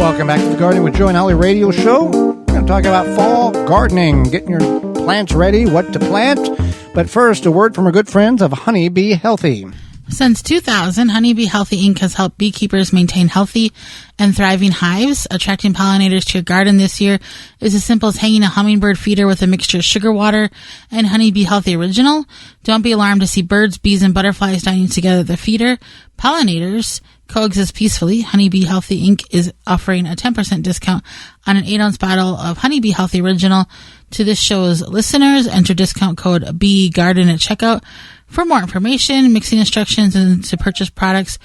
Welcome back to the Gardening with Joe and Holly radio show. We're going to talk about fall gardening, getting your plants ready, what to plant. But first, a word from our good friends of Honey Bee Healthy. Since 2000, Honey Bee Healthy Inc. has helped beekeepers maintain healthy and thriving hives. Attracting pollinators to your garden this year is as simple as hanging a hummingbird feeder with a mixture of sugar water and Honey Bee Healthy Original. Don't be alarmed to see birds, bees, and butterflies dining together at the feeder. Pollinators coexist peacefully. Honey Bee Healthy Inc. is offering a 10% discount on an 8-ounce bottle of Honey Bee Healthy Original to this show's listeners. Enter discount code BEEGARDEN at checkout. For more information, mixing instructions, and to purchase products,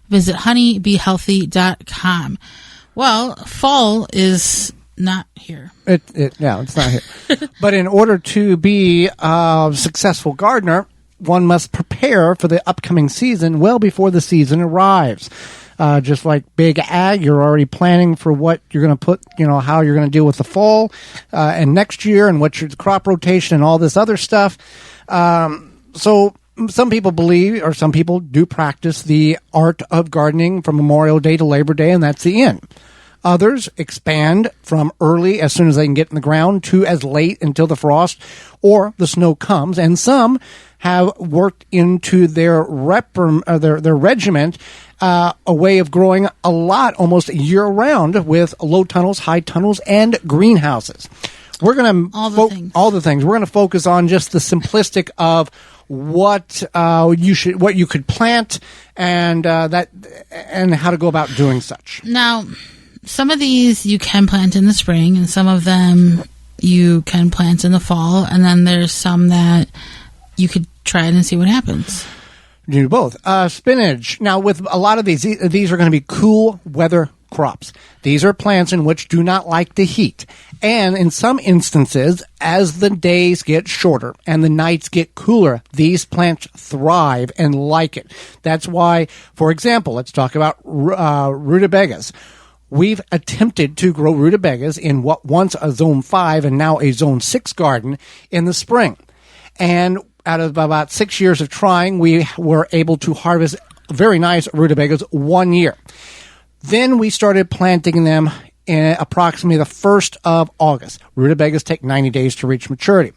visit honeybeehealthy.com. Well, fall is not here. It's not here. But in order to be a successful gardener, one must prepare for the upcoming season well before the season arrives. Just like big ag, you're already planning for what you're going to put, how you're going to deal with the fall and next year and what's your crop rotation and all this other stuff. So some people believe, or some people do practice the art of gardening from Memorial Day to Labor Day, and that's the end. Others expand from early, as soon as they can get in the ground, to as late until the frost or the snow comes. And some have worked into their regiment a way of growing a lot almost year-round with low tunnels, high tunnels, and greenhouses. We're going to all the things. We're going to focus on just the simplistic of what you could plant and how to go about doing such. Now, some of these you can plant in the spring, and some of them you can plant in the fall, and then there's some that you could try it and see what happens. Do both. Spinach. Now, with a lot of these are going to be cool weather crops. These are plants in which do not like the heat. And in some instances, as the days get shorter and the nights get cooler, these plants thrive and like it. That's why, for example, let's talk about rutabagas. We've attempted to grow rutabagas in what once a Zone 5 and now a Zone 6 garden in the spring. And out of about 6 years of trying, we were able to harvest very nice rutabagas 1 year. Then we started planting them in approximately the 1st of August. Rutabagas take 90 days to reach maturity.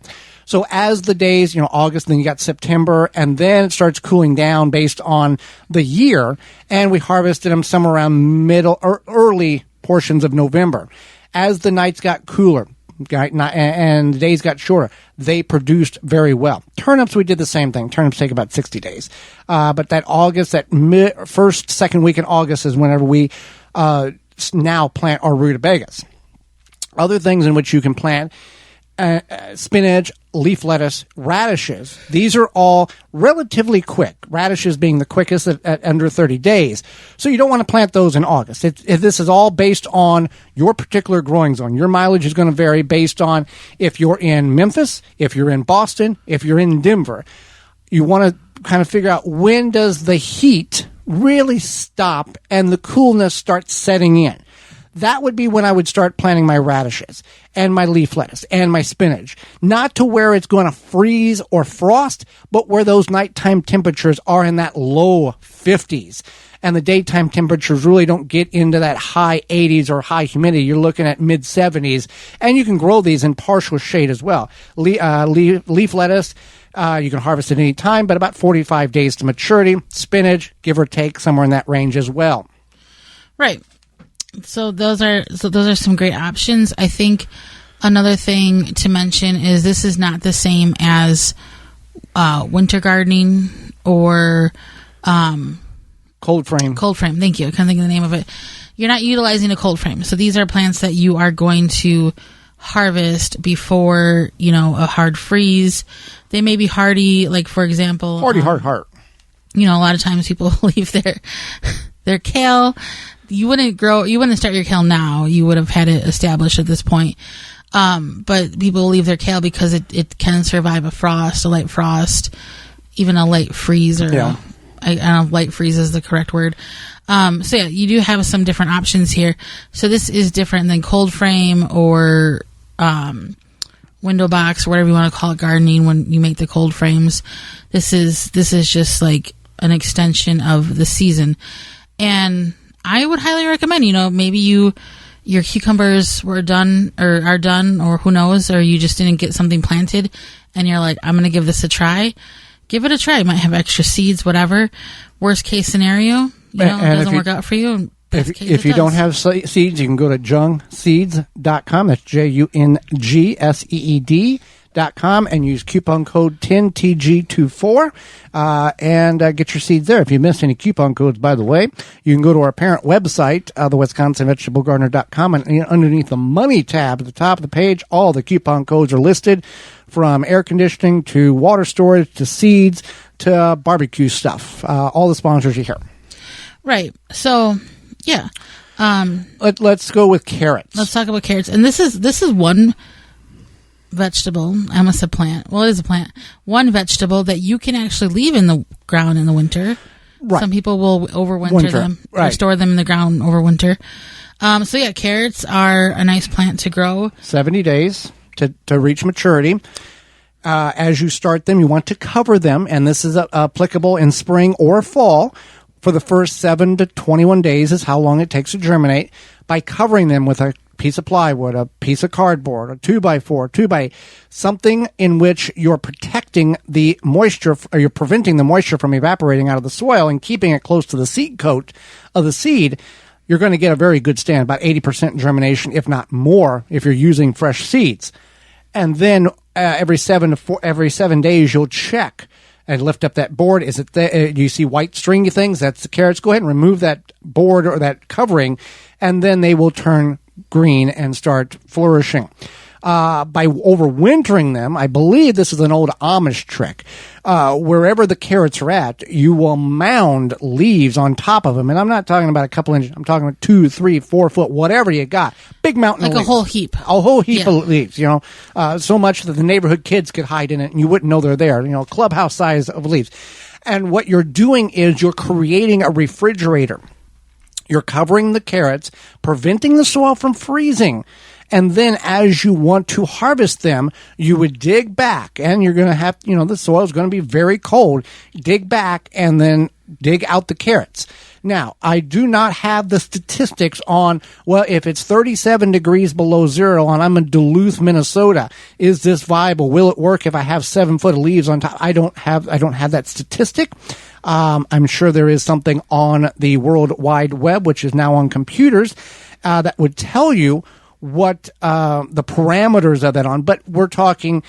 So as the days, August, then you got September, and then it starts cooling down based on the year, and we harvested them somewhere around middle or early portions of November. As the nights got cooler and the days got shorter, they produced very well. Turnips, we did the same thing. Turnips take about 60 days. But that August, that first, second week in August is whenever we now plant our rutabagas. Other things in which you can plant spinach, leaf lettuce, radishes. These are all relatively quick. Radishes being the quickest at under 30 days. So you don't want to plant those in August. This is all based on your particular growing zone. Your mileage is going to vary based on if you're in Memphis, if you're in Boston, if you're in Denver. You want to kind of figure out when does the heat really stop and the coolness starts setting in. That would be when I would start planting my radishes and my leaf lettuce and my spinach. Not to where it's going to freeze or frost, but where those nighttime temperatures are in that low 50s. And the daytime temperatures really don't get into that high 80s or high humidity. You're looking at mid 70s. And you can grow these in partial shade as well. Leaf lettuce, you can harvest at any time, but about 45 days to maturity. Spinach, give or take, somewhere in that range as well. Right. So those are some great options. I think another thing to mention is this is not the same as winter gardening or cold frame. Cold frame. Thank you. I can't think of the name of it. You're not utilizing a cold frame. So these are plants that you are going to harvest before, a hard freeze. They may be hardy, like for example, hard. A lot of times people leave their kale. You wouldn't start your kale now. You would have had it established at this point. But people leave their kale because it can survive a light frost, even a light freeze, or I don't know if light freeze is the correct word. So yeah, you do have some different options here. So this is different than cold frame or window box, or whatever you want to call it, gardening when you make the cold frames. This is just like an extension of the season. And I would highly recommend, maybe your cucumbers were done or are done, or who knows, or you just didn't get something planted and you're like, I'm going to give this a try. Give it a try. You might have extra seeds, whatever. Worst case scenario, it doesn't work out for you. If you don't have seeds, you can go to jungseeds.com. That's JUNGSEED.com and use coupon code 10TG24 and get your seeds there. If you missed any coupon codes, by the way, you can go to our parent website, the WisconsinVegetableGardener.com, and underneath the Money tab at the top of the page, all the coupon codes are listed, from air conditioning to water storage to seeds to barbecue stuff. All the sponsors you hear. Right. So, yeah. Let's go with carrots. Let's talk about carrots. And this is one vegetable. I almost said plant. Well, it is a plant. One vegetable that you can actually leave in the ground in the winter. Right. Some people will overwinter them, or store them in the ground over winter. So yeah, carrots are a nice plant to grow. 70 days to reach maturity. As you start them, you want to cover them, and this is applicable in spring or fall. For the first 7 to 21 days is how long it takes to germinate, by covering them with a piece of plywood, a piece of cardboard, a 2x4, something in which you're protecting the moisture, or you're preventing the moisture from evaporating out of the soil and keeping it close to the seed coat of the seed. You're going to get a very good stand, about 80% germination, if not more, if you're using fresh seeds. And then every 7 days, you'll check and lift up that board. Is it there? Do you see white stringy things? That's the carrots. Go ahead and remove that board or that covering, and then they will turn green and start flourishing. By overwintering them, I believe this is an old Amish trick. Wherever the carrots are at, you will mound leaves on top of them. And I'm not talking about a couple inches. I'm talking about 2, 3, 4 foot, whatever you got. Big mountain of leaves. Like a whole heap. A whole heap of leaves, so much that the neighborhood kids could hide in it and you wouldn't know they're there. Clubhouse size of leaves. And what you're doing is you're creating a refrigerator. You're covering the carrots, preventing the soil from freezing. And then as you want to harvest them, you would dig back, and you're going to have, the soil is going to be very cold. Dig back and then dig out the carrots. Now, I do not have the statistics on, if it's 37 degrees below zero and I'm in Duluth, Minnesota, is this viable? Will it work if I have 7 foot of leaves on top? I don't have that statistic. I'm sure there is something on the World Wide Web, which is now on computers, that would tell you what the parameters of that on. But we're talking,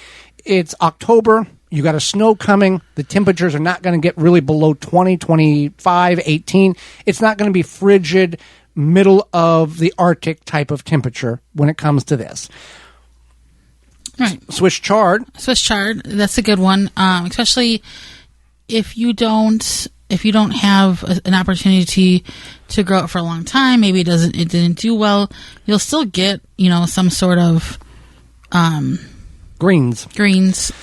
it's October. You got a snow coming. The temperatures are not going to get really below 20, 25, 18. It's not going to be frigid, middle of the Arctic type of temperature when it comes to this. Right. Swiss chard. That's a good one. Especially if you don't have an opportunity to grow it for a long time, maybe it didn't do well, you'll still get, some sort of greens,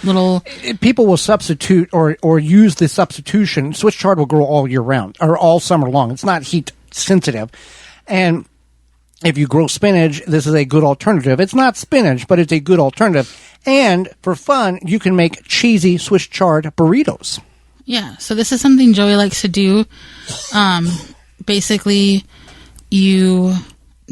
little. People will substitute or use the substitution. Swiss chard will grow all year round or all summer long. It's not heat sensitive. And if you grow spinach, this is a good alternative. It's not spinach, but it's a good alternative. And for fun, you can make cheesy Swiss chard burritos. Yeah, so this is something Joey likes to do. Basically, you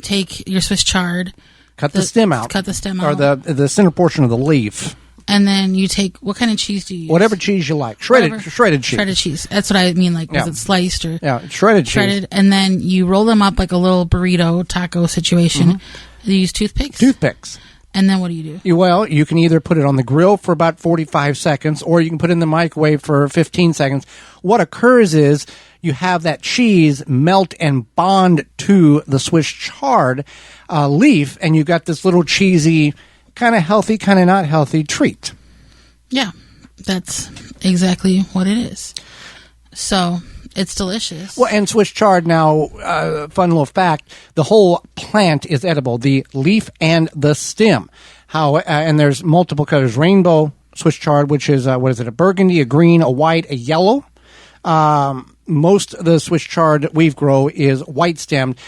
take your Swiss chard, cut the stem out, or the center portion of the leaf, and then you take, what kind of cheese do you use? Whatever cheese you like, shredded cheese. Shredded cheese. That's what I mean. Was it sliced or shredded cheese? And then you roll them up like a little burrito taco situation. Mm-hmm. You use toothpicks. And then what do you do? You can either put it on the grill for about 45 seconds, or you can put it in the microwave for 15 seconds. What occurs is you have that cheese melt and bond to the Swiss chard leaf, and you got this little cheesy, kind of healthy, kind of not healthy treat. Yeah, that's exactly what it is. So it's delicious. Well, and Swiss chard now, fun little fact, the whole plant is edible, the leaf and the stem. And there's multiple colors, rainbow Swiss chard, which is, a burgundy, a green, a white, a yellow. Most of the Swiss chard we grow is white stemmed.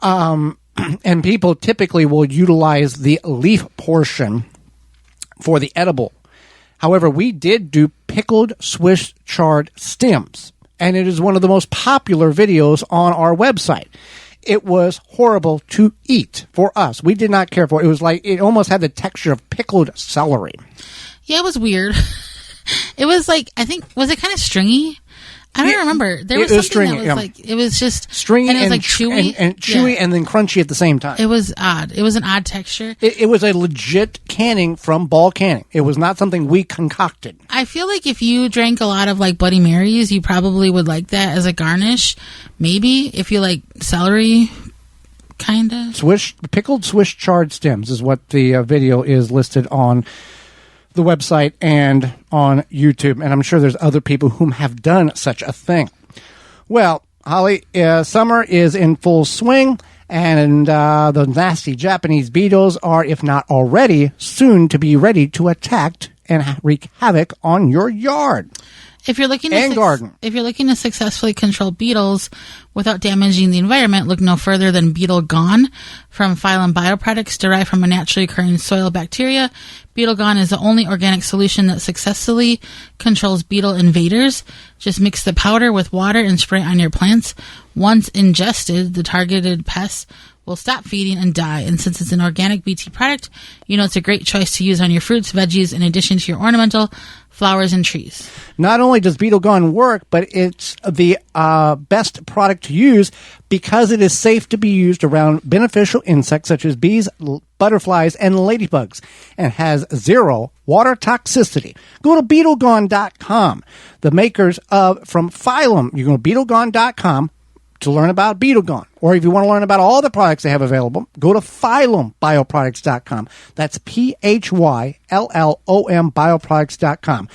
And people typically will utilize the leaf portion for the edible. However, we did do pickled Swiss chard stems. and it is one of the most popular videos on our website. It was horrible to eat for us. We did not care for it. It was like, it almost had the texture of pickled celery. Yeah, it was weird. It was like, I think, was it kind of stringy? I don't remember. There was something stringy, that was like, it was just stringy, and it was like chewy. And chewy and then crunchy at the same time. It was odd. It was an odd texture. It was a legit canning from Ball Canning. It was not something we concocted. I feel like if you drank a lot of like Bloody Marys, you probably would like that as a garnish. Maybe if you like celery, kind of. Pickled Swiss chard stems is what the video is listed on the website and on YouTube, and I'm sure there's other people whom have done such a thing. Well, Holly, summer is in full swing, and the nasty Japanese beetles are, if not already, soon to be ready to attack and wreak havoc on your yard. If you're looking garden. If you're looking to successfully control beetles without damaging the environment, look no further than Beetle Gone from Phylum Bioproducts, derived from a naturally occurring soil bacteria. Beetle Gone is the only organic solution that successfully controls beetle invaders. Just mix the powder with water and spray on your plants. Once ingested, the targeted pests will stop feeding and die. And since it's an organic BT product, you know it's a great choice to use on your fruits, veggies, in addition to your ornamental flowers and trees. Not only does Beetle Gone work, but it's the best product to use because it is safe to be used around beneficial insects such as bees, butterflies, and ladybugs, and has zero water toxicity. Go to BeetleGone.com. The makers from Phylum, you go to BeetleGone.com to learn about Beetle Gone. Or if you want to learn about all the products they have available, go to PhylumBioproducts.com. That's PhylLLOM Bioproducts.com.